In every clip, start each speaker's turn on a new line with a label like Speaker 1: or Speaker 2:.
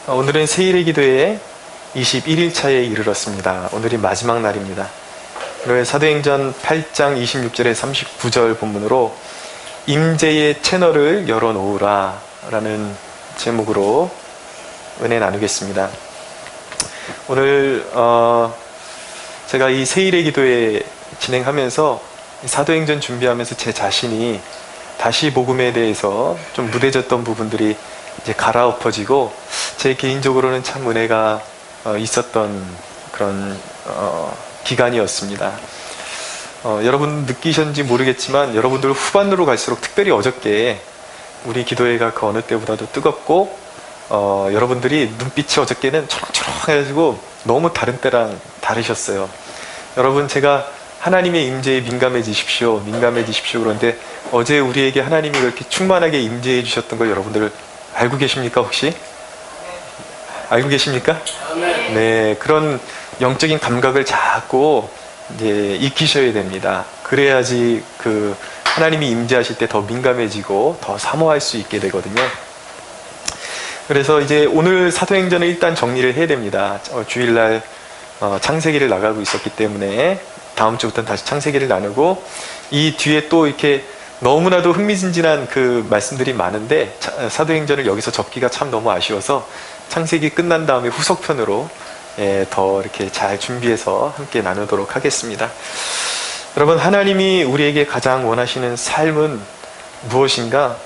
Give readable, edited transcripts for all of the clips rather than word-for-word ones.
Speaker 1: 오늘은 세일의 기도의 21일차에 이르렀습니다. 오늘이 마지막 날입니다. 오늘 사도행전 8장 26절에 39절 본문으로 임재의 채널을 열어놓으라 라는 제목으로 은혜 나누겠습니다. 오늘 제가 이 세일의 기도에 진행하면서 사도행전 준비하면서 제 자신이 다시 복음에 대해서 좀 무뎌졌던 부분들이 이제 갈아엎어지고 제 개인적으로는 참 은혜가 있었던 그런 기간이었습니다. 여러분 느끼셨는지 모르겠지만 여러분들 후반으로 갈수록 특별히 어저께 우리 기도회가 그 어느 때보다도 뜨겁고 여러분들이 눈빛이 어저께는 초롱초롱해가지고 너무 다른 때랑 다르셨어요. 여러분 제가 하나님의 임재에 민감해지십시오 그런데 어제 우리에게 하나님이 그렇게 충만하게 임재해 주셨던 걸 여러분들 알고 계십니까 혹시? 알고 계십니까? 네, 그런 영적인 감각을 자꾸 이제 익히셔야 됩니다. 그래야지 그 하나님이 임재하실 때 더 민감해지고 더 사모할 수 있게 되거든요. 그래서 이제 오늘 사도행전을 일단 정리를 해야 됩니다. 주일날 창세기를 나가고 있었기 때문에 다음 주부터는 다시 창세기를 나누고 이 뒤에 또 이렇게 너무나도 흥미진진한 그 말씀들이 많은데 사도행전을 여기서 접기가 참 너무 아쉬워서 창세기 끝난 다음에 후속편으로 더 이렇게 잘 준비해서 함께 나누도록 하겠습니다. 여러분, 하나님이 우리에게 가장 원하시는 삶은 무엇인가?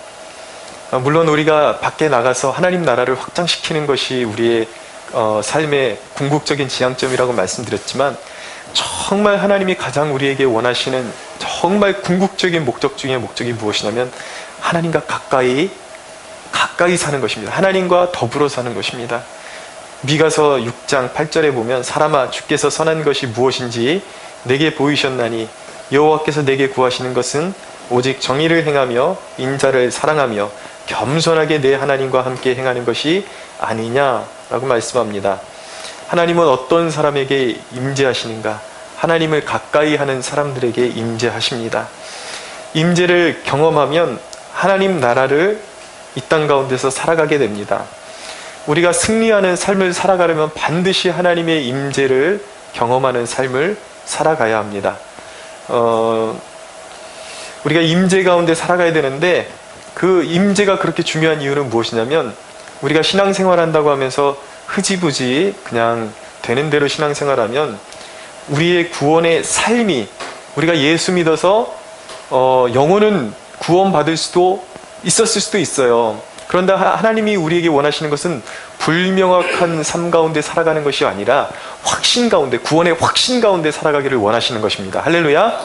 Speaker 1: 물론 우리가 밖에 나가서 하나님 나라를 확장시키는 것이 우리의 삶의 궁극적인 지향점이라고 말씀드렸지만 정말 하나님이 가장 우리에게 원하시는 정말 궁극적인 목적 중에 목적이 무엇이냐면 하나님과 가까이 사는 것입니다. 하나님과 더불어 사는 것입니다. 미가서 6장 8절에 보면 사람아 주께서 선한 것이 무엇인지 내게 보이셨나니 여호와께서 내게 구하시는 것은 오직 정의를 행하며 인자를 사랑하며 겸손하게 내 하나님과 함께 행하는 것이 아니냐라고 말씀합니다. 하나님은 어떤 사람에게 임재하시는가? 하나님을 가까이 하는 사람들에게 임재하십니다. 임재를 경험하면 하나님 나라를 이 땅 가운데서 살아가게 됩니다. 우리가 승리하는 삶을 살아가려면 반드시 하나님의 임재를 경험하는 삶을 살아가야 합니다. 우리가 임재 가운데 살아가야 되는데 그 임재가 그렇게 중요한 이유는 무엇이냐면 우리가 신앙생활 한다고 하면서 흐지부지 그냥 되는 대로 신앙생활하면 우리의 구원의 삶이 우리가 예수 믿어서 영혼은 구원받을 수도 있었을 수도 있어요. 그런데 하나님이 우리에게 원하시는 것은 불명확한 삶 가운데 살아가는 것이 아니라 확신 가운데, 구원의 확신 가운데 살아가기를 원하시는 것입니다. 할렐루야.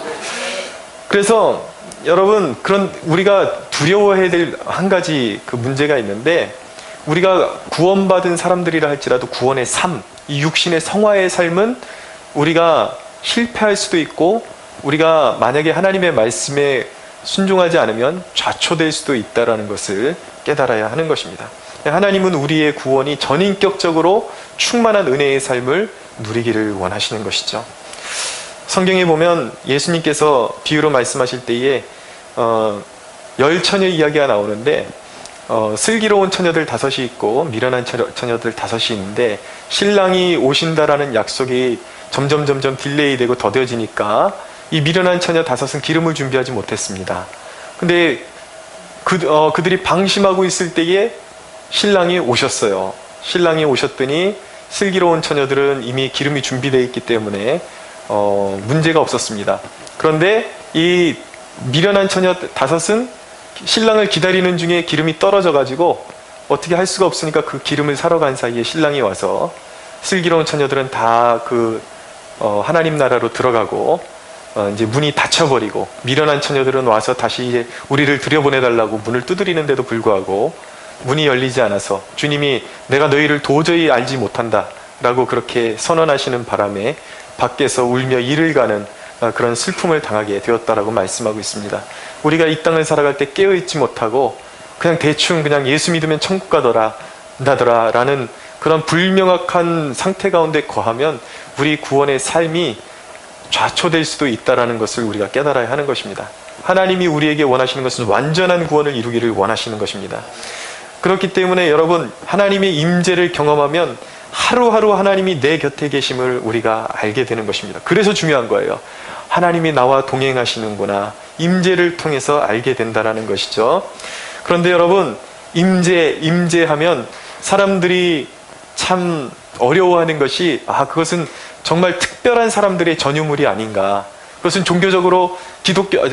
Speaker 1: 그래서 여러분, 그런 우리가 두려워해야 될 한 가지 그 문제가 있는데 우리가 구원받은 사람들이라 할지라도 구원의 삶, 이 육신의 성화의 삶은 우리가 실패할 수도 있고 우리가 만약에 하나님의 말씀에 순종하지 않으면 좌초될 수도 있다는 것을 깨달아야 하는 것입니다. 하나님은 우리의 구원이 전인격적으로 충만한 은혜의 삶을 누리기를 원하시는 것이죠. 성경에 보면 예수님께서 비유로 말씀하실 때에 열 처녀 이야기가 나오는데 슬기로운 처녀들 5이 있고 미련한 처녀들 5이 있는데 신랑이 오신다라는 약속이 점점 딜레이 되고 더뎌지니까 이 미련한 처녀 5은 기름을 준비하지 못했습니다. 근데 그들이 방심하고 있을 때에 신랑이 오셨어요. 신랑이 오셨더니 슬기로운 처녀들은 이미 기름이 준비되어 있기 때문에 문제가 없었습니다. 그런데 이 미련한 처녀 5은 신랑을 기다리는 중에 기름이 떨어져 가지고 어떻게 할 수가 없으니까 그 기름을 사러 간 사이에 신랑이 와서 슬기로운 처녀들은 다 그 하나님 나라로 들어가고 이제 문이 닫혀버리고 미련한 처녀들은 와서 다시 이제 우리를 들여보내달라고 문을 두드리는데도 불구하고 문이 열리지 않아서 주님이 내가 너희를 도저히 알지 못한다 라고 그렇게 선언하시는 바람에 밖에서 울며 이를 가는 그런 슬픔을 당하게 되었다라고 말씀하고 있습니다. 우리가 이 땅을 살아갈 때 깨어있지 못하고 그냥 대충 그냥 예수 믿으면 천국 가더라 라는 그런 불명확한 상태 가운데 거하면 우리 구원의 삶이 좌초될 수도 있다는 것을 우리가 깨달아야 하는 것입니다. 하나님이 우리에게 원하시는 것은 완전한 구원을 이루기를 원하시는 것입니다. 그렇기 때문에 여러분, 하나님의 임재를 경험하면 하루하루 하나님이 내 곁에 계심을 우리가 알게 되는 것입니다. 그래서 중요한 거예요. 하나님이 나와 동행하시는구나, 임재를 통해서 알게 된다는 것이죠. 그런데 여러분, 임재하면 사람들이 참 어려워하는 것이, 그것은 정말 특별한 사람들의 전유물이 아닌가. 그것은 종교적으로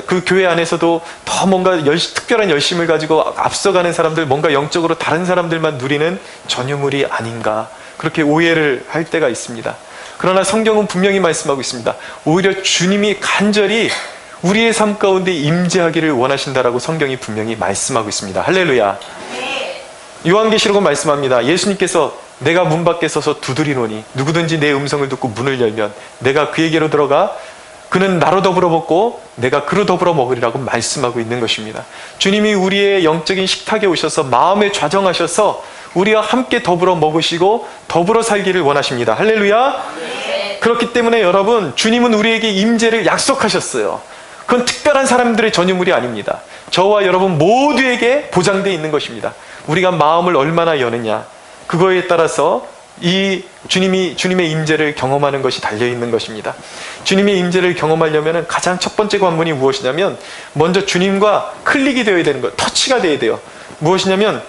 Speaker 1: 그 교회 안에서도 더 뭔가 특별한 열심을 가지고 앞서가는 사람들, 뭔가 영적으로 다른 사람들만 누리는 전유물이 아닌가, 그렇게 오해를 할 때가 있습니다. 그러나 성경은 분명히 말씀하고 있습니다. 오히려 주님이 간절히 우리의 삶 가운데 임재하기를 원하신다라고 성경이 분명히 말씀하고 있습니다. 할렐루야. 요한계시록은 말씀합니다. 예수님께서 내가 문 밖에 서서 두드리노니 누구든지 내 음성을 듣고 문을 열면 내가 그에게로 들어가 그는 나로 더불어 먹고 내가 그로 더불어 먹으리라고 말씀하고 있는 것입니다. 주님이 우리의 영적인 식탁에 오셔서 마음에 좌정하셔서 우리와 함께 더불어 먹으시고 더불어 살기를 원하십니다. 할렐루야. 그렇기 때문에 여러분, 주님은 우리에게 임재를 약속하셨어요. 그건 특별한 사람들의 전유물이 아닙니다. 저와 여러분 모두에게 보장되어 있는 것입니다. 우리가 마음을 얼마나 여느냐, 그거에 따라서 이 주님의 임재를 경험하는 것이 달려있는 것입니다. 주님의 임재를 경험하려면 가장 첫 번째 관문이 무엇이냐면, 먼저 주님과 클릭이 되어야 되는 것, 터치가 되어야 돼요. 무엇이냐면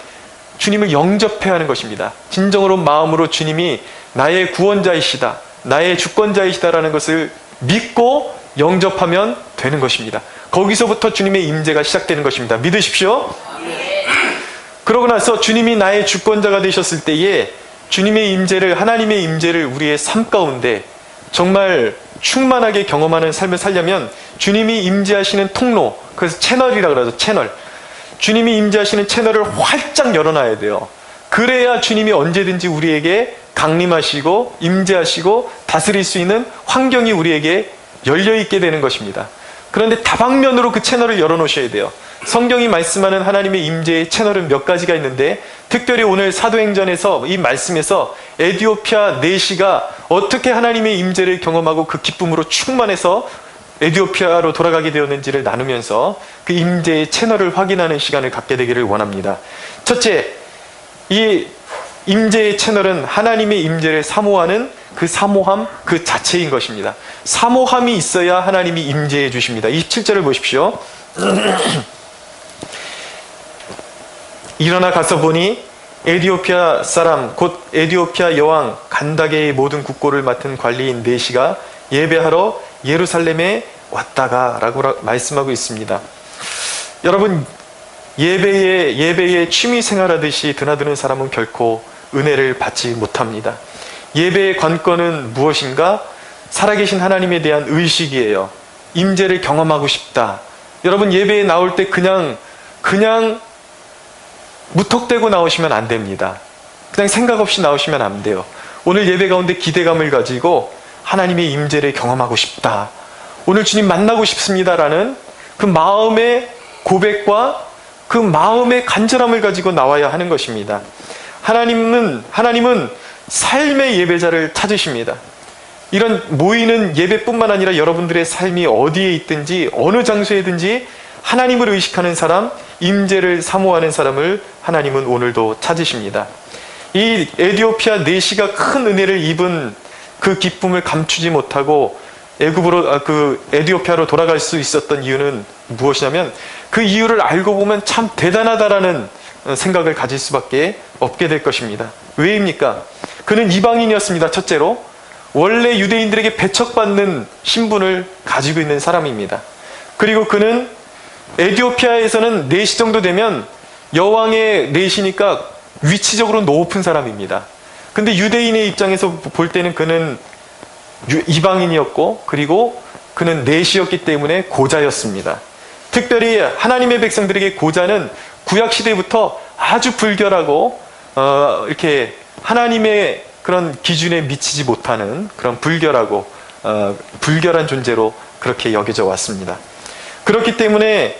Speaker 1: 주님을 영접해야 하는 것입니다. 진정으로 마음으로 주님이 나의 구원자이시다, 나의 주권자이시다라는 것을 믿고 영접하면 되는 것입니다. 거기서부터 주님의 임재가 시작되는 것입니다. 믿으십시오. 그러고 나서 주님이 나의 주권자가 되셨을 때에 주님의 임재를, 하나님의 임재를 우리의 삶 가운데 정말 충만하게 경험하는 삶을 살려면 주님이 임재하시는 통로, 그래서 채널이라고 그러죠. 채널. 주님이 임재하시는 채널을 활짝 열어놔야 돼요. 그래야 주님이 언제든지 우리에게 강림하시고 임재하시고 다스릴 수 있는 환경이 우리에게 열려있게 되는 것입니다. 그런데 다방면으로 그 채널을 열어놓으셔야 돼요. 성경이 말씀하는 하나님의 임재의 채널은 몇 가지가 있는데, 특별히 오늘 사도행전에서 이 말씀에서 에디오피아 내시가 어떻게 하나님의 임재를 경험하고 그 기쁨으로 충만해서 에디오피아로 돌아가게 되었는지를 나누면서 그 임재의 채널을 확인하는 시간을 갖게 되기를 원합니다. 첫째, 이 임재의 채널은 하나님의 임재를 사모하는 그 사모함 그 자체인 것입니다. 사모함이 있어야 하나님이 임재해 주십니다. 27절을 보십시오. 일어나 가서 보니 에디오피아 사람 곧 에디오피아 여왕 간다게의 모든 국고를 맡은 관리인 네시가 예배하러 예루살렘에 왔다가 라고 말씀하고 있습니다. 여러분, 예배에 취미 생활하듯이 드나드는 사람은 결코 은혜를 받지 못합니다. 예배의 관건은 무엇인가? 살아계신 하나님에 대한 의식이에요. 임재를 경험하고 싶다. 여러분, 예배에 나올 때 그냥 무턱대고 나오시면 안 됩니다. 그냥 생각 없이 나오시면 안 돼요. 오늘 예배 가운데 기대감을 가지고 하나님의 임재를 경험하고 싶다, 오늘 주님 만나고 싶습니다라는 그 마음의 고백과 그 마음의 간절함을 가지고 나와야 하는 것입니다. 하나님은 삶의 예배자를 찾으십니다. 이런 모이는 예배뿐만 아니라 여러분들의 삶이 어디에 있든지 어느 장소에든지 하나님을 의식하는 사람, 임재를 사모하는 사람을 하나님은 오늘도 찾으십니다. 이 에디오피아 내시가 큰 은혜를 입은 그 기쁨을 감추지 못하고 에디오피아로 돌아갈 수 있었던 이유는 무엇이냐면, 그 이유를 알고 보면 참 대단하다라는 생각을 가질 수밖에 없게 될 것입니다. 왜입니까? 그는 이방인이었습니다. 첫째로, 원래 유대인들에게 배척받는 신분을 가지고 있는 사람입니다. 그리고 그는 에디오피아에서는 4시 정도 되면 여왕의 4시니까 위치적으로 높은 사람입니다. 근데 유대인의 입장에서 볼 때는 그는 이방인이었고, 그리고 그는 4시였기 때문에 고자였습니다. 특별히 하나님의 백성들에게 고자는 구약시대부터 아주 불결하고 이렇게 하나님의 그런 기준에 미치지 못하는 그런 불결한 존재로 그렇게 여겨져 왔습니다. 그렇기 때문에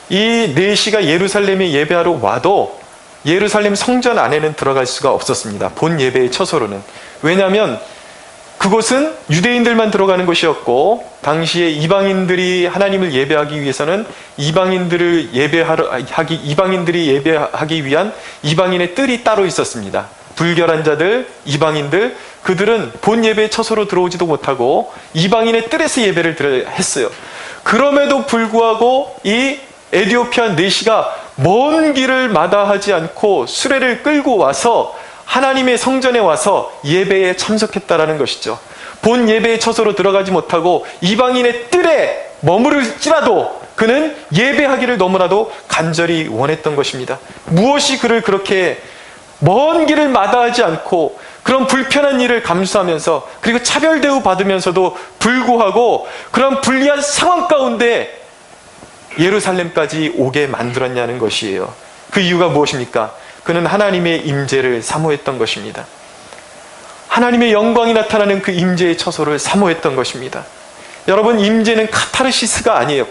Speaker 1: 이 네시가 예루살렘에 예배하러 와도 예루살렘 성전 안에는 들어갈 수가 없었습니다. 본 예배의 처소로는. 왜냐하면 그곳은 유대인들만 들어가는 곳이었고, 당시에 이방인들이 하나님을 예배하기 위해서는 이방인들이 예배하기 위한 이방인의 뜰이 따로 있었습니다. 불결한 자들, 이방인들, 그들은 본 예배의 처소로 들어오지도 못하고 이방인의 뜰에서 예배를 했어요. 그럼에도 불구하고 이 에디오피아 내시가 먼 길을 마다하지 않고 수레를 끌고 와서 하나님의 성전에 와서 예배에 참석했다라는 것이죠. 본 예배의 처소로 들어가지 못하고 이방인의 뜰에 머무를지라도 그는 예배하기를 너무나도 간절히 원했던 것입니다. 무엇이 그를 그렇게 먼 길을 마다하지 않고 그런 불편한 일을 감수하면서, 그리고 차별 대우 받으면서도 불구하고 그런 불리한 상황 가운데 예루살렘까지 오게 만들었냐는 것이에요. 그 이유가 무엇입니까? 그는 하나님의 임재를 사모했던 것입니다. 하나님의 영광이 나타나는 그 임재의 처소를 사모했던 것입니다. 여러분, 임재는 카타르시스가 아니에요.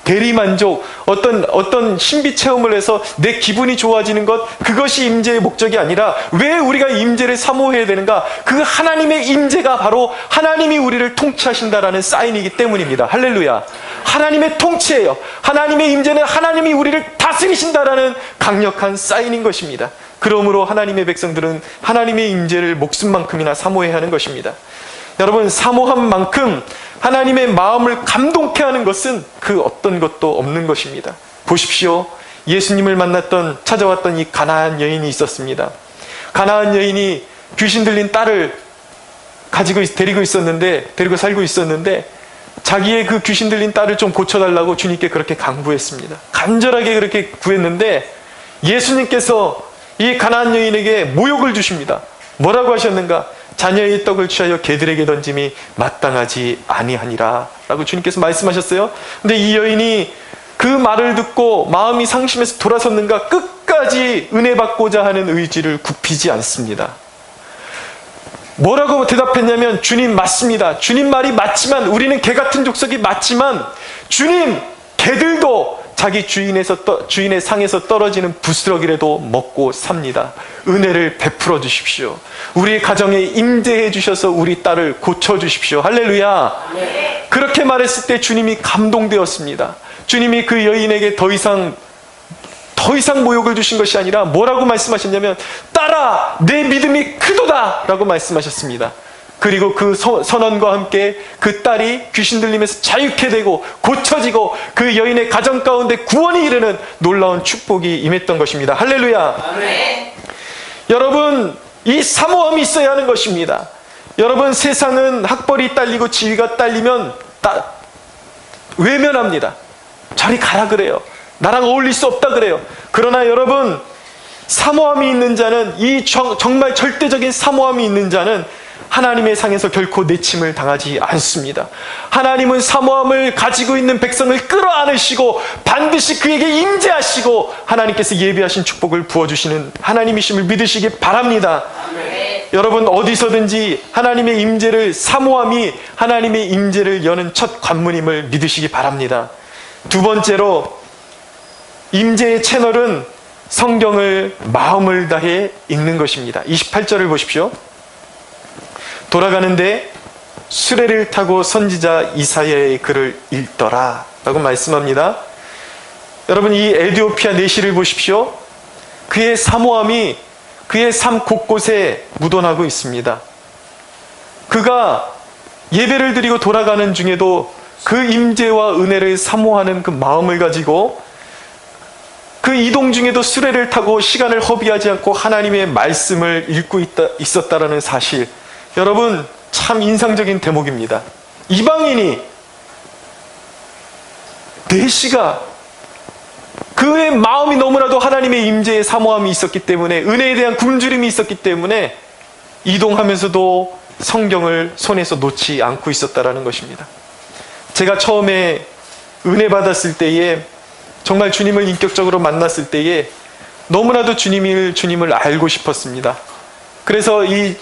Speaker 1: 대리만족, 어떤 신비 체험을 해서 내 기분이 좋아지는 것, 그것이 임재의 목적이 아니라, 왜 우리가 임재를 사모해야 되는가? 그 하나님의 임재가 바로 하나님이 우리를 통치하신다라는 사인이기 때문입니다. 할렐루야. 하나님의 통치예요. 하나님의 임재는 하나님이 우리를 다스리신다라는 강력한 사인인 것입니다. 그러므로 하나님의 백성들은 하나님의 임재를 목숨만큼이나 사모해야 하는 것입니다. 여러분, 사모한 만큼 하나님의 마음을 감동케 하는 것은 그 어떤 것도 없는 것입니다. 보십시오. 예수님을 찾아왔던 이 가나안 여인이 있었습니다. 가나안 여인이 귀신 들린 딸을 데리고 살고 있었는데, 자기의 그 귀신 들린 딸을 좀 고쳐달라고 주님께 그렇게 간구했습니다. 간절하게 그렇게 구했는데, 예수님께서 이 가나안 여인에게 모욕을 주십니다. 뭐라고 하셨는가? 자녀의 떡을 취하여 개들에게 던짐이 마땅하지 아니하니라 라고 주님께서 말씀하셨어요. 근데 이 여인이 그 말을 듣고 마음이 상심해서 돌아섰는가? 끝까지 은혜 받고자 하는 의지를 굽히지 않습니다. 뭐라고 대답했냐면, 주님 맞습니다. 주님 말이 맞지만, 우리는 개 같은 족속이 맞지만, 주님, 개들도 자기 주인의 상에서 떨어지는 부스러기라도 먹고 삽니다. 은혜를 베풀어 주십시오. 우리 가정에 임재해 주셔서 우리 딸을 고쳐 주십시오. 할렐루야. 네. 그렇게 말했을 때 주님이 감동되었습니다. 주님이 그 여인에게 더 이상 모욕을 주신 것이 아니라 뭐라고 말씀하셨냐면, 딸아, 내 믿음이 크도다 라고 말씀하셨습니다. 그리고 그 선언과 함께 그 딸이 귀신 들림에서 자유케 되고 고쳐지고 그 여인의 가정 가운데 구원이 이르는 놀라운 축복이 임했던 것입니다. 할렐루야. 네. 여러분, 이 사모함이 있어야 하는 것입니다. 여러분, 세상은 학벌이 딸리고 지위가 딸리면 외면합니다. 저리 가라 그래요. 나랑 어울릴 수 없다 그래요. 그러나 여러분, 사모함이 있는 자는, 정말 절대적인 사모함이 있는 자는 하나님의 상에서 결코 내침을 당하지 않습니다. 하나님은 사모함을 가지고 있는 백성을 끌어안으시고 반드시 그에게 임재하시고 하나님께서 예비하신 축복을 부어주시는 하나님이심을 믿으시기 바랍니다. 네. 여러분, 어디서든지 하나님의 임재를 사모함이 하나님의 임재를 여는 첫 관문임을 믿으시기 바랍니다. 두 번째로, 임재의 채널은 성경을 마음을 다해 읽는 것입니다. 28절을 보십시오. 돌아가는데 수레를 타고 선지자 이사야의 글을 읽더라 라고 말씀합니다. 여러분, 이 에디오피아 내시를 보십시오. 그의 사모함이 그의 삶 곳곳에 묻어나고 있습니다. 그가 예배를 드리고 돌아가는 중에도 그 임재와 은혜를 사모하는 그 마음을 가지고 그 이동 중에도 수레를 타고 시간을 허비하지 않고 하나님의 말씀을 읽고 있었다라는 사실, 여러분, 참 인상적인 대목입니다. 이방인이, 내시가 그의 마음이 너무나도 하나님의 임재의 사모함이 있었기 때문에, 은혜에 대한 굶주림이 있었기 때문에 이동하면서도 성경을 손에서 놓지 않고 있었다라는 것입니다. 제가 처음에 은혜 받았을 때에, 정말 주님을 인격적으로 만났을 때에 너무나도 주님을 알고 싶었습니다. 그래서 이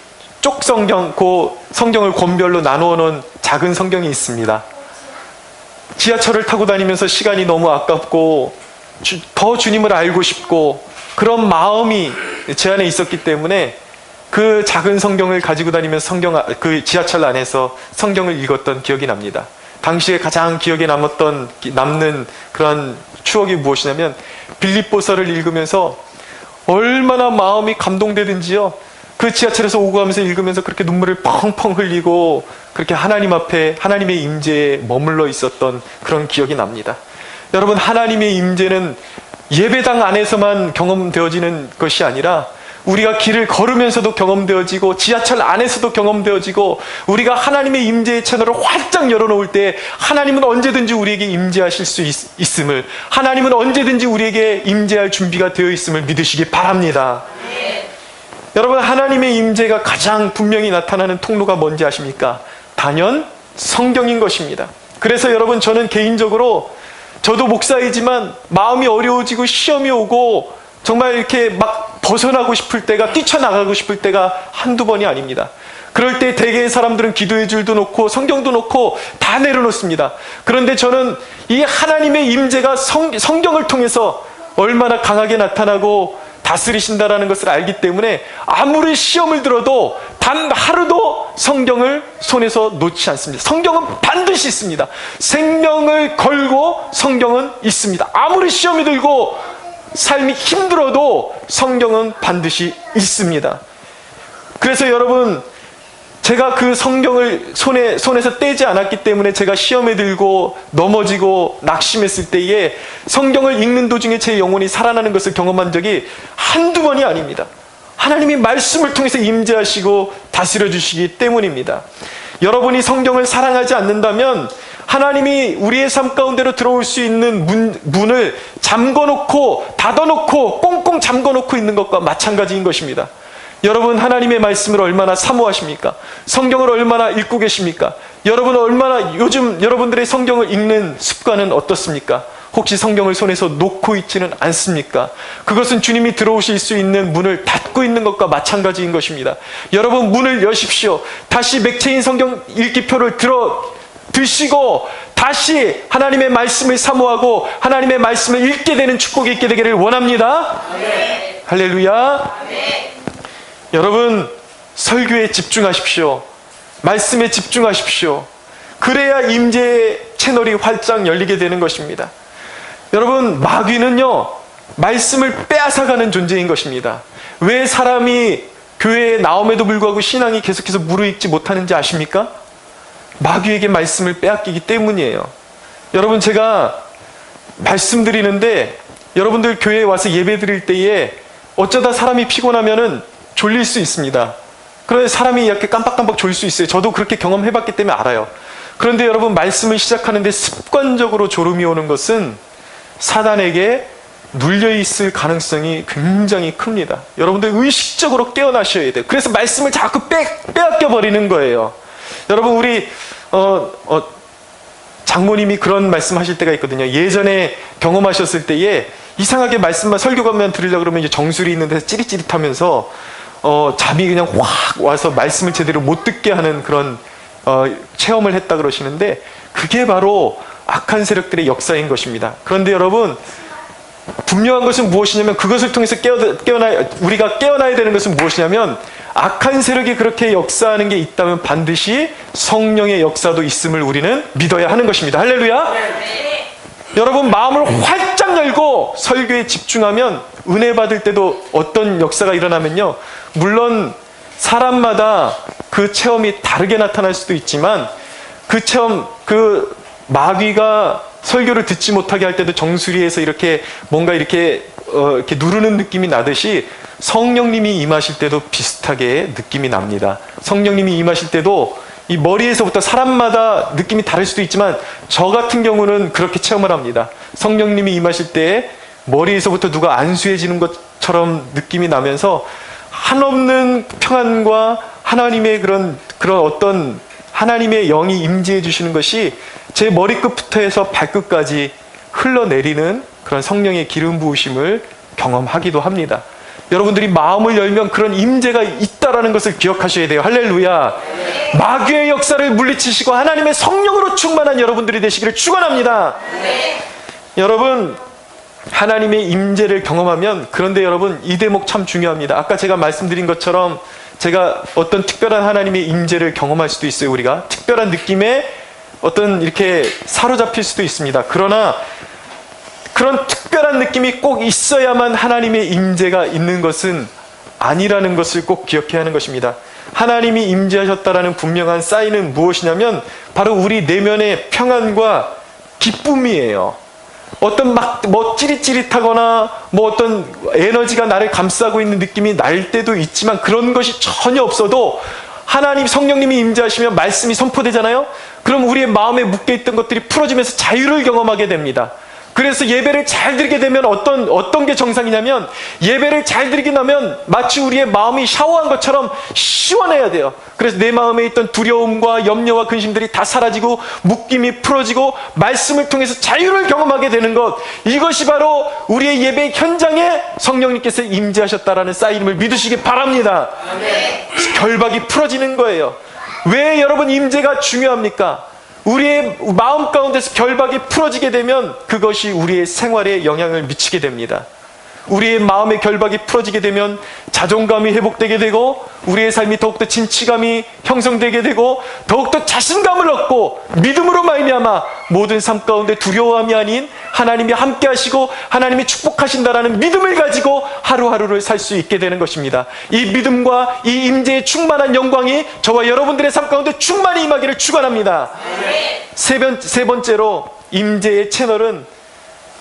Speaker 1: 쪽 성경, 그 성경을 권별로 나누어 놓은 작은 성경이 있습니다. 지하철을 타고 다니면서 시간이 너무 아깝고 더 주님을 알고 싶고 그런 마음이 제 안에 있었기 때문에 그 작은 성경을 가지고 다니면서 그 지하철 안에서 성경을 읽었던 기억이 납니다. 당시에 가장 기억에 남는 그런 추억이 무엇이냐면 빌립보서를 읽으면서 얼마나 마음이 감동되든지요. 그 지하철에서 오고 가면서 읽으면서 그렇게 눈물을 펑펑 흘리고 그렇게 하나님 앞에 하나님의 임재에 머물러 있었던 그런 기억이 납니다. 여러분, 하나님의 임재는 예배당 안에서만 경험되어지는 것이 아니라 우리가 길을 걸으면서도 경험되어지고 지하철 안에서도 경험되어지고 우리가 하나님의 임재의 채널을 활짝 열어놓을 때 하나님은 언제든지 우리에게 임재하실 수 있음을, 하나님은 언제든지 우리에게 임재할 준비가 되어 있음을 믿으시기 바랍니다. 여러분, 하나님의 임재가 가장 분명히 나타나는 통로가 뭔지 아십니까? 단연 성경인 것입니다. 그래서 여러분, 저는 개인적으로 저도 목사이지만 마음이 어려워지고 시험이 오고 정말 이렇게 막 벗어나고 싶을 때가, 뛰쳐나가고 싶을 때가 한두 번이 아닙니다. 그럴 때 대개의 사람들은 기도의 줄도 놓고 성경도 놓고 다 내려놓습니다. 그런데 저는 이 하나님의 임재가 성경을 통해서 얼마나 강하게 나타나고 다스리신다라는 것을 알기 때문에 아무리 시험을 들어도 단 하루도 성경을 손에서 놓지 않습니다. 성경은 반드시 있습니다. 생명을 걸고 성경은 있습니다. 아무리 시험이 들고 삶이 힘들어도 성경은 반드시 있습니다. 그래서 여러분, 제가 그 성경을 손에서 떼지 않았기 때문에 제가 시험에 들고 넘어지고 낙심했을 때에 성경을 읽는 도중에 제 영혼이 살아나는 것을 경험한 적이 한두 번이 아닙니다. 하나님이 말씀을 통해서 임재하시고 다스려 주시기 때문입니다. 여러분이 성경을 사랑하지 않는다면 하나님이 우리의 삶 가운데로 들어올 수 있는 문을 잠궈놓고 닫아놓고 꽁꽁 잠궈놓고 있는 것과 마찬가지인 것입니다. 여러분, 하나님의 말씀을 얼마나 사모하십니까? 성경을 얼마나 읽고 계십니까? 여러분은 얼마나 요즘 여러분들의 성경을 읽는 습관은 어떻습니까? 혹시 성경을 손에서 놓고 있지는 않습니까? 그것은 주님이 들어오실 수 있는 문을 닫고 있는 것과 마찬가지인 것입니다. 여러분, 문을 여십시오. 다시 맥체인 성경 읽기표를 드시고 다시 하나님의 말씀을 사모하고 하나님의 말씀을 읽게 되는 축복이 있게 되기를 원합니다. 아멘. 할렐루야. 아멘. 여러분, 설교에 집중하십시오. 말씀에 집중하십시오. 그래야 임재의 채널이 활짝 열리게 되는 것입니다. 여러분, 마귀는요, 말씀을 빼앗아가는 존재인 것입니다. 왜 사람이 교회에 나옴에도 불구하고 신앙이 계속해서 무르익지 못하는지 아십니까? 마귀에게 말씀을 빼앗기기 때문이에요. 여러분, 제가 말씀드리는데 여러분들 교회에 와서 예배 드릴 때에 어쩌다 사람이 피곤하면은 졸릴 수 있습니다. 그런데 사람이 이렇게 깜빡깜빡 졸릴 수 있어요. 저도 그렇게 경험해봤기 때문에 알아요. 그런데 여러분, 말씀을 시작하는데 습관적으로 졸음이 오는 것은 사단에게 눌려있을 가능성이 굉장히 큽니다. 여러분들 의식적으로 깨어나셔야 돼요. 그래서 말씀을 자꾸 빼앗겨버리는 거예요. 여러분, 우리 장모님이 그런 말씀하실 때가 있거든요. 예전에 경험하셨을 때에 이상하게 말씀만 설교가만 들으려고 그러면 이제 정수리 있는 데서 찌릿찌릿하면서 잠이 그냥 확 와서 말씀을 제대로 못 듣게 하는 그런 체험을 했다 그러시는데, 그게 바로 악한 세력들의 역사인 것입니다. 그런데 여러분, 분명한 것은 무엇이냐면, 그것을 통해서 우리가 깨어나야 되는 것은 무엇이냐면, 악한 세력이 그렇게 역사하는 게 있다면 반드시 성령의 역사도 있음을 우리는 믿어야 하는 것입니다. 할렐루야. 네. 여러분, 마음을 활짝 열고 설교에 집중하면 은혜 받을 때도 어떤 역사가 일어나면요, 물론 사람마다 그 체험이 다르게 나타날 수도 있지만, 그 체험, 그 마귀가 설교를 듣지 못하게 할 때도 정수리에서 이렇게 뭔가 이렇게 누르는 느낌이 나듯이 성령님이 임하실 때도 비슷하게 느낌이 납니다. 성령님이 임하실 때도 이 머리에서부터 사람마다 느낌이 다를 수도 있지만, 저 같은 경우는 그렇게 체험을 합니다. 성령님이 임하실 때 머리에서부터 누가 안수해지는 것처럼 느낌이 나면서 한없는 평안과 하나님의 그런 어떤 하나님의 영이 임재해 주시는 것이 제 머리끝부터 해서 발끝까지 흘러내리는 그런 성령의 기름 부으심을 경험하기도 합니다. 여러분들이 마음을 열면 그런 임재가 있다라는 것을 기억하셔야 돼요. 할렐루야. 네. 마귀의 역사를 물리치시고 하나님의 성령으로 충만한 여러분들이 되시기를 축원합니다. 네. 여러분, 하나님의 임재를 경험하면, 그런데 여러분, 이 대목 참 중요합니다. 아까 제가 말씀드린 것처럼 제가 어떤 특별한 하나님의 임재를 경험할 수도 있어요. 우리가 특별한 느낌에 어떤 이렇게 사로잡힐 수도 있습니다. 그러나 그런 특별한 느낌이 꼭 있어야만 하나님의 임재가 있는 것은 아니라는 것을 꼭 기억해야 하는 것입니다. 하나님이 임재하셨다라는 분명한 사인은 무엇이냐면 바로 우리 내면의 평안과 기쁨이에요. 어떤 뭐 찌릿찌릿하거나 뭐 어떤 에너지가 나를 감싸고 있는 느낌이 날 때도 있지만 그런 것이 전혀 없어도 하나님 성령님이 임재하시면 말씀이 선포되잖아요. 그럼 우리의 마음에 묶여있던 것들이 풀어지면서 자유를 경험하게 됩니다. 그래서 예배를 잘 드리게 되면 어떤 게 정상이냐면 예배를 잘 드리게 되면 마치 우리의 마음이 샤워한 것처럼 시원해야 돼요. 그래서 내 마음에 있던 두려움과 염려와 근심들이 다 사라지고 묶임이 풀어지고 말씀을 통해서 자유를 경험하게 되는 것, 이것이 바로 우리의 예배 현장에 성령님께서 임재하셨다라는 사인임을 믿으시기 바랍니다. 결박이 풀어지는 거예요. 왜 여러분 임재가 중요합니까? 우리의 마음 가운데서 결박이 풀어지게 되면 그것이 우리의 생활에 영향을 미치게 됩니다. 우리의 마음의 결박이 풀어지게 되면 자존감이 회복되게 되고 우리의 삶이 더욱더 진치감이 형성되게 되고 더욱더 자신감을 얻고 믿음으로 말미암아 모든 삶 가운데 두려움이 아닌 하나님이 함께 하시고 하나님이 축복하신다라는 믿음을 가지고 하루하루를 살 수 있게 되는 것입니다. 이 믿음과 이 임재의 충만한 영광이 저와 여러분들의 삶 가운데 충만히 임하기를 축원합니다. 세 번째로 임재의 채널은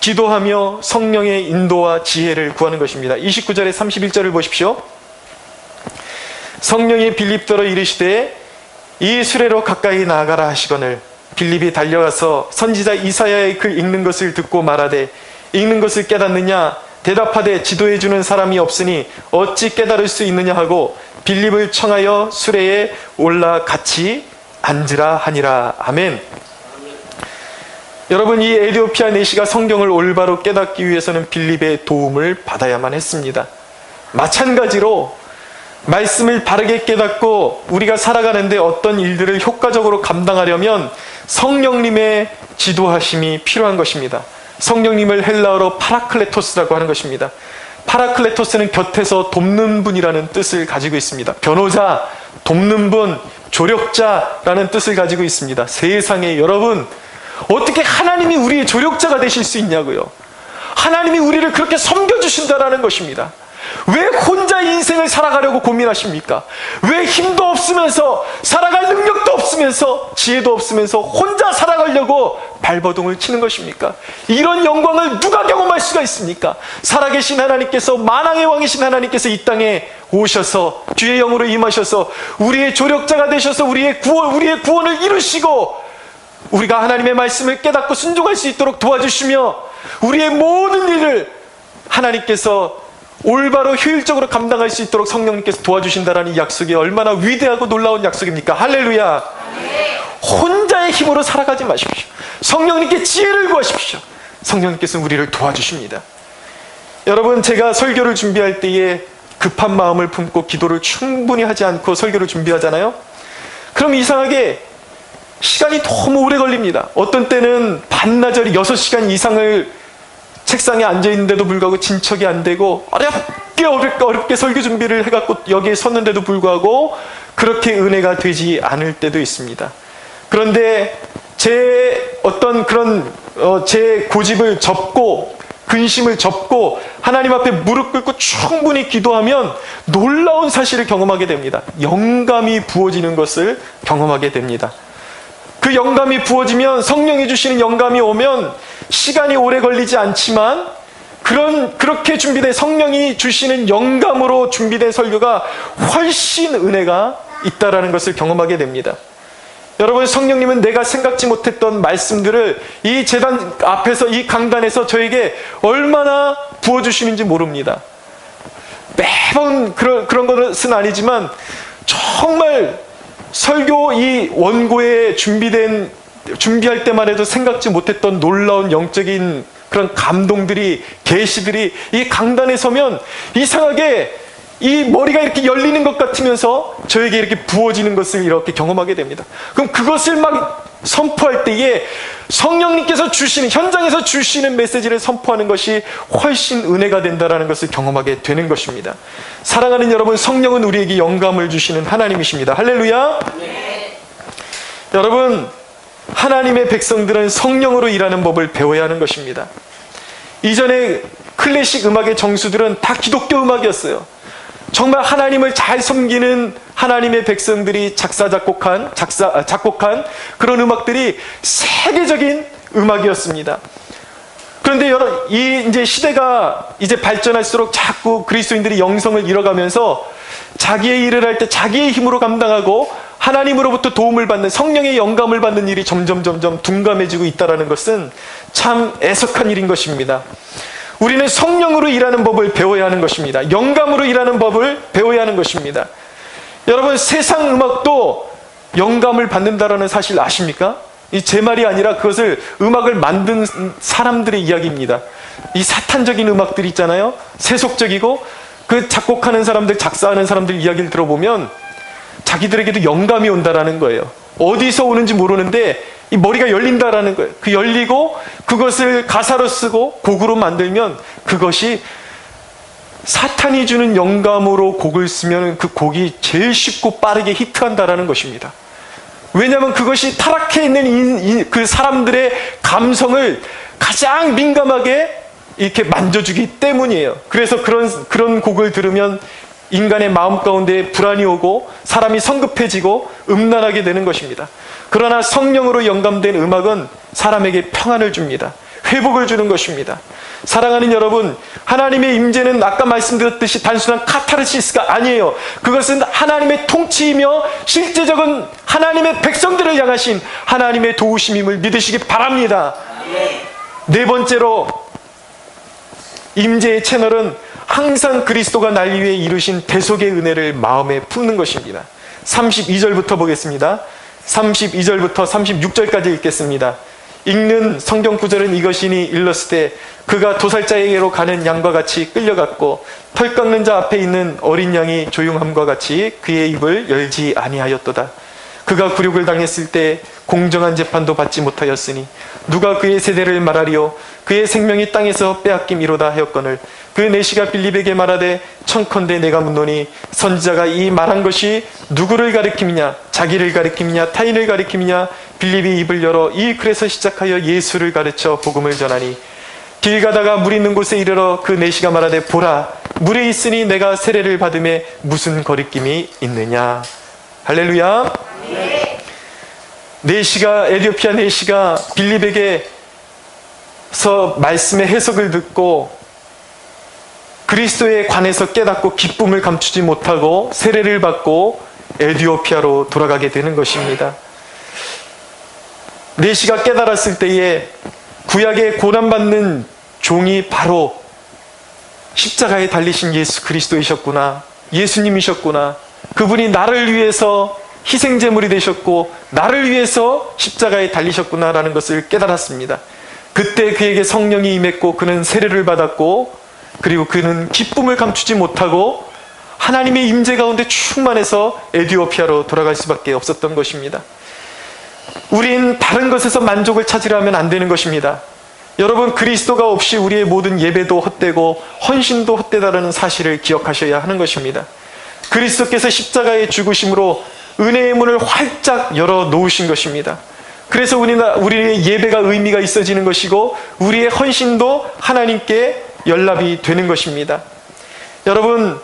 Speaker 1: 기도하며 성령의 인도와 지혜를 구하는 것입니다. 29절에 31절을 보십시오. 성령이 빌립더러 이르시되 이 수레로 가까이 나아가라 하시거늘 빌립이 달려가서 선지자 이사야의 글 읽는 것을 듣고 말하되 읽는 것을 깨닫느냐 대답하되 지도해 주는 사람이 없으니 어찌 깨달을 수 있느냐 하고 빌립을 청하여 수레에 올라 같이 앉으라 하니라. 아멘. 여러분, 이 에디오피아 내시가 성경을 올바로 깨닫기 위해서는 빌립의 도움을 받아야만 했습니다. 마찬가지로 말씀을 바르게 깨닫고 우리가 살아가는데 어떤 일들을 효과적으로 감당하려면 성령님의 지도하심이 필요한 것입니다. 성령님을 헬라어로 파라클레토스라고 하는 것입니다. 파라클레토스는 곁에서 돕는 분이라는 뜻을 가지고 있습니다. 변호자, 돕는 분, 조력자라는 뜻을 가지고 있습니다. 세상에 여러분, 어떻게 하나님이 우리의 조력자가 되실 수 있냐고요. 하나님이 우리를 그렇게 섬겨주신다라는 것입니다. 왜 혼자 인생을 살아가려고 고민하십니까? 왜 힘도 없으면서 살아갈 능력도 없으면서 지혜도 없으면서 혼자 살아가려고 발버둥을 치는 것입니까? 이런 영광을 누가 경험할 수가 있습니까? 살아계신 하나님께서, 만왕의 왕이신 하나님께서 이 땅에 오셔서 주의 영으로 임하셔서 우리의 조력자가 되셔서 우리의 구원을 이루시고 우리가 하나님의 말씀을 깨닫고 순종할 수 있도록 도와주시며 우리의 모든 일을 하나님께서 올바로 효율적으로 감당할 수 있도록 성령님께서 도와주신다라는 약속이 얼마나 위대하고 놀라운 약속입니까? 할렐루야. 혼자의 힘으로 살아가지 마십시오. 성령님께 지혜를 구하십시오. 성령님께서 우리를 도와주십니다. 여러분, 제가 설교를 준비할 때에 급한 마음을 품고 기도를 충분히 하지 않고 설교를 준비하잖아요. 그럼 이상하게 시간이 너무 오래 걸립니다. 어떤 때는 반나절이 6시간 이상을 책상에 앉아있는데도 불구하고 진척이 안 되고 어렵게 설교 준비를 해갖고 여기에 섰는데도 불구하고 그렇게 은혜가 되지 않을 때도 있습니다. 그런데 제 어떤 그런 제 고집을 접고 근심을 접고 하나님 앞에 무릎 꿇고 충분히 기도하면 놀라운 사실을 경험하게 됩니다. 영감이 부어지는 것을 경험하게 됩니다. 그 영감이 부어지면, 성령이 주시는 영감이 오면 시간이 오래 걸리지 않지만 그렇게 준비된 성령이 주시는 영감으로 준비된 설교가 훨씬 은혜가 있다라는 것을 경험하게 됩니다. 여러분, 성령님은 내가 생각지 못했던 말씀들을 이 제단 앞에서, 이 강단에서 저에게 얼마나 부어주시는지 모릅니다. 매번 그런 것은 아니지만 정말 설교 이 원고에 준비할 때만 해도 생각지 못했던 놀라운 영적인 그런 감동들이, 계시들이 이 강단에 서면 이상하게 이 머리가 이렇게 열리는 것 같으면서 저에게 이렇게 부어지는 것을 이렇게 경험하게 됩니다. 그럼 그것을 막 선포할 때에 성령님께서 주시는, 현장에서 주시는 메시지를 선포하는 것이 훨씬 은혜가 된다는 것을 경험하게 되는 것입니다. 사랑하는 여러분, 성령은 우리에게 영감을 주시는 하나님이십니다. 할렐루야. 네. 여러분, 하나님의 백성들은 성령으로 일하는 법을 배워야 하는 것입니다. 이전에 클래식 음악의 정수들은 다 기독교 음악이었어요. 정말 하나님을 잘 섬기는 하나님의 백성들이 작곡한 그런 음악들이 세계적인 음악이었습니다. 그런데 이제 시대가 이제 발전할수록 자꾸 그리스도인들이 영성을 잃어가면서 자기의 일을 할 때 자기의 힘으로 감당하고 하나님으로부터 도움을 받는, 성령의 영감을 받는 일이 점점 둔감해지고 있다는 것은 참 애석한 일인 것입니다. 우리는 성령으로 일하는 법을 배워야 하는 것입니다. 영감으로 일하는 법을 배워야 하는 것입니다. 여러분, 세상 음악도 영감을 받는다라는 사실 아십니까? 제 말이 아니라 그것을 음악을 만든 사람들의 이야기입니다. 이 사탄적인 음악들 있잖아요. 세속적이고 그 작곡하는 사람들, 작사하는 사람들 이야기를 들어보면 자기들에게도 영감이 온다라는 거예요. 어디서 오는지 모르는데 이 머리가 열린다라는 거예요. 그 열리고 그것을 가사로 쓰고 곡으로 만들면 그것이 사탄이 주는 영감으로 곡을 쓰면 그 곡이 제일 쉽고 빠르게 히트한다라는 것입니다. 왜냐하면 그것이 타락해 있는 그 사람들의 감성을 가장 민감하게 이렇게 만져주기 때문이에요. 그래서 그런 곡을 들으면 인간의 마음 가운데 불안이 오고 사람이 성급해지고 음란하게 되는 것입니다. 그러나 성령으로 영감된 음악은 사람에게 평안을 줍니다. 회복을 주는 것입니다. 사랑하는 여러분, 하나님의 임재는 아까 말씀드렸듯이 단순한 카타르시스가 아니에요. 그것은 하나님의 통치이며 실제적인 하나님의 백성들을 향하신 하나님의 도우심임을 믿으시기 바랍니다. 네 번째로, 임재의 채널은 항상 그리스도가 날 위해 이루신 대속의 은혜를 마음에 품는 것입니다. 32절부터 보겠습니다. 32절부터 36절까지 읽겠습니다. 읽는 성경 구절은 이것이니 일렀을 때 그가 도살자에게로 가는 양과 같이 끌려갔고 털 깎는 자 앞에 있는 어린 양이 조용함과 같이 그의 입을 열지 아니하였도다. 그가 굴욕을 당했을 때 공정한 재판도 받지 못하였으니 누가 그의 세대를 말하리요. 그의 생명이 땅에서 빼앗김이로다 하였거늘 그 내시가 빌립에게 말하되 청컨대 내가 묻노니 선지자가 이 말한 것이 누구를 가리킴이냐, 자기를 가리킴이냐, 타인을 가리킴이냐. 빌립이 입을 열어 이 글에서 시작하여 예수를 가르쳐 복음을 전하니 길 가다가 물 있는 곳에 이르러 그 내시가 말하되 보라 물에 있으니 내가 세례를 받음에 무슨 거리낌이 있느냐. 할렐루야. 내시가, 에디오피아 내시가 빌립에게서 말씀의 해석을 듣고 그리스도에 관해서 깨닫고 기쁨을 감추지 못하고 세례를 받고 에디오피아로 돌아가게 되는 것입니다. 내시가 깨달았을 때에 구약에 고난받는 종이 바로 십자가에 달리신 예수 그리스도이셨구나, 예수님이셨구나. 그분이 나를 위해서 희생제물이 되셨고 나를 위해서 십자가에 달리셨구나라는 것을 깨달았습니다. 그때 그에게 성령이 임했고 그는 세례를 받았고 그리고 그는 기쁨을 감추지 못하고 하나님의 임재 가운데 충만해서 에디오피아로 돌아갈 수밖에 없었던 것입니다. 우린 다른 것에서 만족을 찾으려면 안 되는 것입니다. 여러분, 그리스도가 없이 우리의 모든 예배도 헛되고 헌신도 헛되다라는 사실을 기억하셔야 하는 것입니다. 그리스도께서 십자가의 죽으심으로 은혜의 문을 활짝 열어 놓으신 것입니다. 그래서 우리의 예배가 의미가 있어지는 것이고 우리의 헌신도 하나님께 연락이 되는 것입니다. 여러분,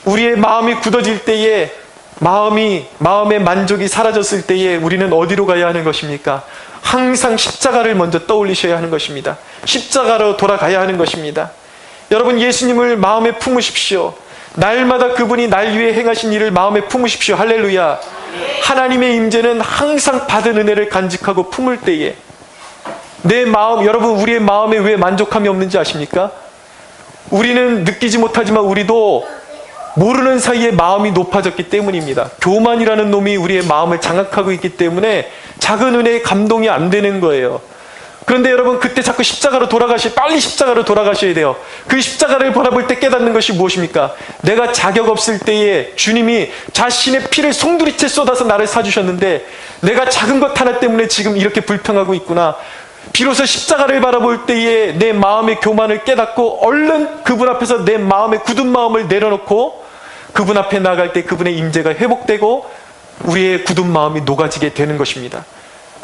Speaker 1: 우리의 마음이 굳어질 때에 마음의 만족이 사라졌을 때에 우리는 어디로 가야 하는 것입니까? 항상 십자가를 먼저 떠올리셔야 하는 것입니다. 십자가로 돌아가야 하는 것입니다. 여러분, 예수님을 마음에 품으십시오. 날마다 그분이 날 위해 행하신 일을 마음에 품으십시오. 할렐루야. 하나님의 임재는 항상 받은 은혜를 간직하고 품을 때에 내 마음, 여러분, 우리의 마음에 왜 만족함이 없는지 아십니까? 우리는 느끼지 못하지만 우리도 모르는 사이에 마음이 높아졌기 때문입니다. 교만이라는 놈이 우리의 마음을 장악하고 있기 때문에 작은 은혜에 감동이 안 되는 거예요. 그런데 여러분, 그때 자꾸 빨리 십자가로 돌아가셔야 돼요. 그 십자가를 바라볼 때 깨닫는 것이 무엇입니까? 내가 자격 없을 때에 주님이 자신의 피를 송두리째 쏟아서 나를 사주셨는데 내가 작은 것 하나 때문에 지금 이렇게 불평하고 있구나. 비로소 십자가를 바라볼 때에 내 마음의 교만을 깨닫고 얼른 그분 앞에서 내 마음의 굳은 마음을 내려놓고 그분 앞에 나갈 때 그분의 임재가 회복되고 우리의 굳은 마음이 녹아지게 되는 것입니다.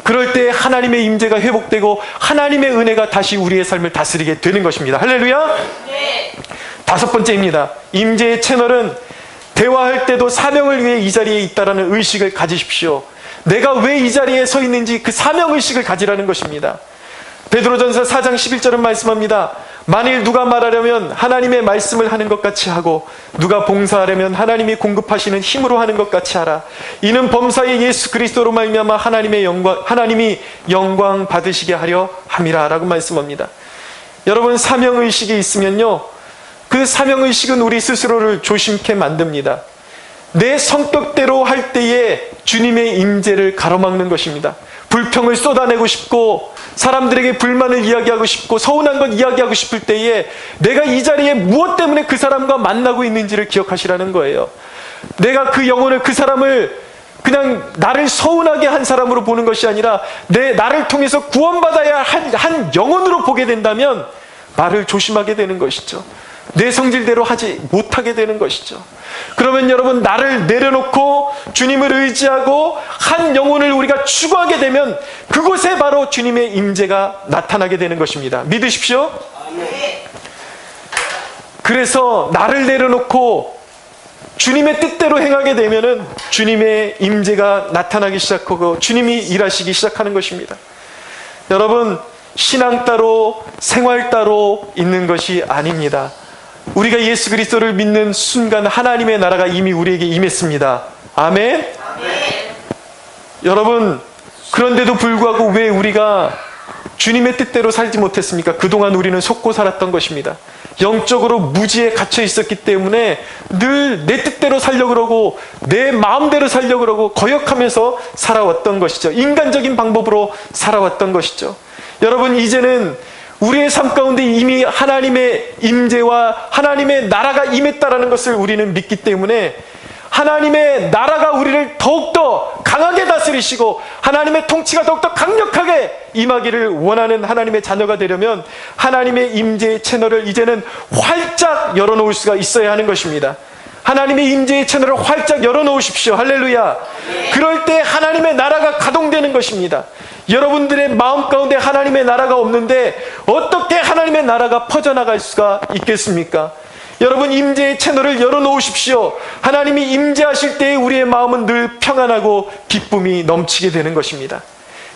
Speaker 1: 그럴 때 하나님의 임재가 회복되고 하나님의 은혜가 다시 우리의 삶을 다스리게 되는 것입니다. 할렐루야. 네. 다섯 번째입니다. 임재의 채널은 대화할 때도 사명을 위해 이 자리에 있다라는 의식을 가지십시오. 내가 왜 이 자리에 서 있는지 그 사명의식을 가지라는 것입니다. 베드로전서 4장 11절은 말씀합니다. 만일 누가 말하려면 하나님의 말씀을 하는 것 같이 하고 누가 봉사하려면 하나님이 공급하시는 힘으로 하는 것 같이 하라. 이는 범사의 예수 그리스도로 말미암아 하나님이 영광 받으시게 하려 함이라 라고 말씀합니다. 여러분, 사명의식이 있으면요, 그 사명의식은 우리 스스로를 조심케 만듭니다. 내 성격대로 할 때에 주님의 임재를 가로막는 것입니다. 불평을 쏟아내고 싶고 사람들에게 불만을 이야기하고 싶고 서운한 것 이야기하고 싶을 때에 내가 이 자리에 무엇 때문에 그 사람과 만나고 있는지를 기억하시라는 거예요. 내가 그 영혼을, 그 사람을 그냥 나를 서운하게 한 사람으로 보는 것이 아니라 나를 통해서 구원받아야 한 영혼으로 보게 된다면 말을 조심하게 되는 것이죠. 내 성질대로 하지 못하게 되는 것이죠. 그러면 여러분, 나를 내려놓고 주님을 의지하고 한 영혼을 우리가 추구하게 되면 그곳에 바로 주님의 임재가 나타나게 되는 것입니다. 믿으십시오. 그래서 나를 내려놓고 주님의 뜻대로 행하게 되면은 주님의 임재가 나타나기 시작하고 주님이 일하시기 시작하는 것입니다. 여러분, 신앙 따로 생활 따로 있는 것이 아닙니다. 우리가 예수 그리스도를 믿는 순간 하나님의 나라가 이미 우리에게 임했습니다. 아멘? 아멘. 여러분, 그런데도 불구하고 왜 우리가 주님의 뜻대로 살지 못했습니까? 그동안 우리는 속고 살았던 것입니다. 영적으로 무지에 갇혀 있었기 때문에 늘 내 뜻대로 살려고 그러고 내 마음대로 살려고 그러고 거역하면서 살아왔던 것이죠. 인간적인 방법으로 살아왔던 것이죠. 여러분, 이제는 우리의 삶 가운데 이미 하나님의 임재와 하나님의 나라가 임했다라는 것을 우리는 믿기 때문에 하나님의 나라가 우리를 더욱더 강하게 다스리시고 하나님의 통치가 더욱더 강력하게 임하기를 원하는 하나님의 자녀가 되려면 하나님의 임재의 채널을 이제는 활짝 열어놓을 수가 있어야 하는 것입니다. 하나님의 임재의 채널을 활짝 열어놓으십시오. 할렐루야. 그럴 때 하나님의 나라가 가동되는 것입니다. 여러분들의 마음 가운데 하나님의 나라가 없는데 어떻게 하나님의 나라가 퍼져나갈 수가 있겠습니까? 여러분, 임재의 채널을 열어놓으십시오. 하나님이 임재하실 때에 우리의 마음은 늘 평안하고 기쁨이 넘치게 되는 것입니다.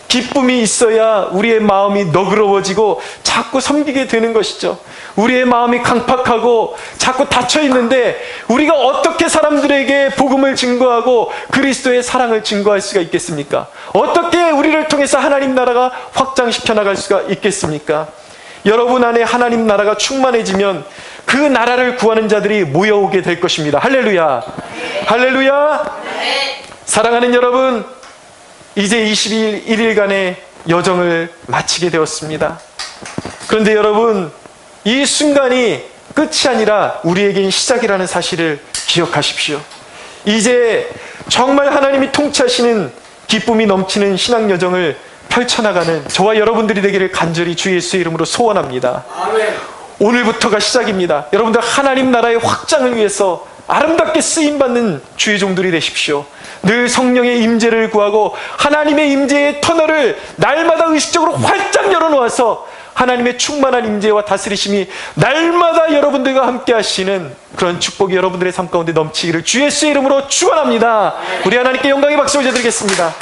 Speaker 1: 기쁨이 있어야 우리의 마음이 너그러워지고 자꾸 섬기게 되는 것이죠. 우리의 마음이 강팍하고 자꾸 닫혀있는데 우리가 어떻게 사람들에게 복음을 증거하고 그리스도의 사랑을 증거할 수가 있겠습니까? 어떻게 우리를 통해서 하나님 나라가 확장시켜 나갈 수가 있겠습니까? 여러분 안에 하나님 나라가 충만해지면 그 나라를 구하는 자들이 모여오게 될 것입니다. 할렐루야. 할렐루야. 사랑하는 여러분, 이제 21일간의 여정을 마치게 되었습니다. 그런데 여러분, 이 순간이 끝이 아니라 우리에겐 시작이라는 사실을 기억하십시오. 이제 정말 하나님이 통치하시는 기쁨이 넘치는 신앙 여정을 펼쳐나가는 저와 여러분들이 되기를 간절히 주 예수의 이름으로 소원합니다. 아멘. 오늘부터가 시작입니다. 여러분들 하나님 나라의 확장을 위해서 아름답게 쓰임받는 주의 종들이 되십시오. 늘 성령의 임재를 구하고 하나님의 임재의 터널을 날마다 의식적으로 활짝 열어놓아서 하나님의 충만한 임재와 다스리심이 날마다 여러분들과 함께 하시는 그런 축복이 여러분들의 삶 가운데 넘치기를 주 예수의 이름으로 축원합니다. 우리 하나님께 영광의 박수 올려드리겠습니다.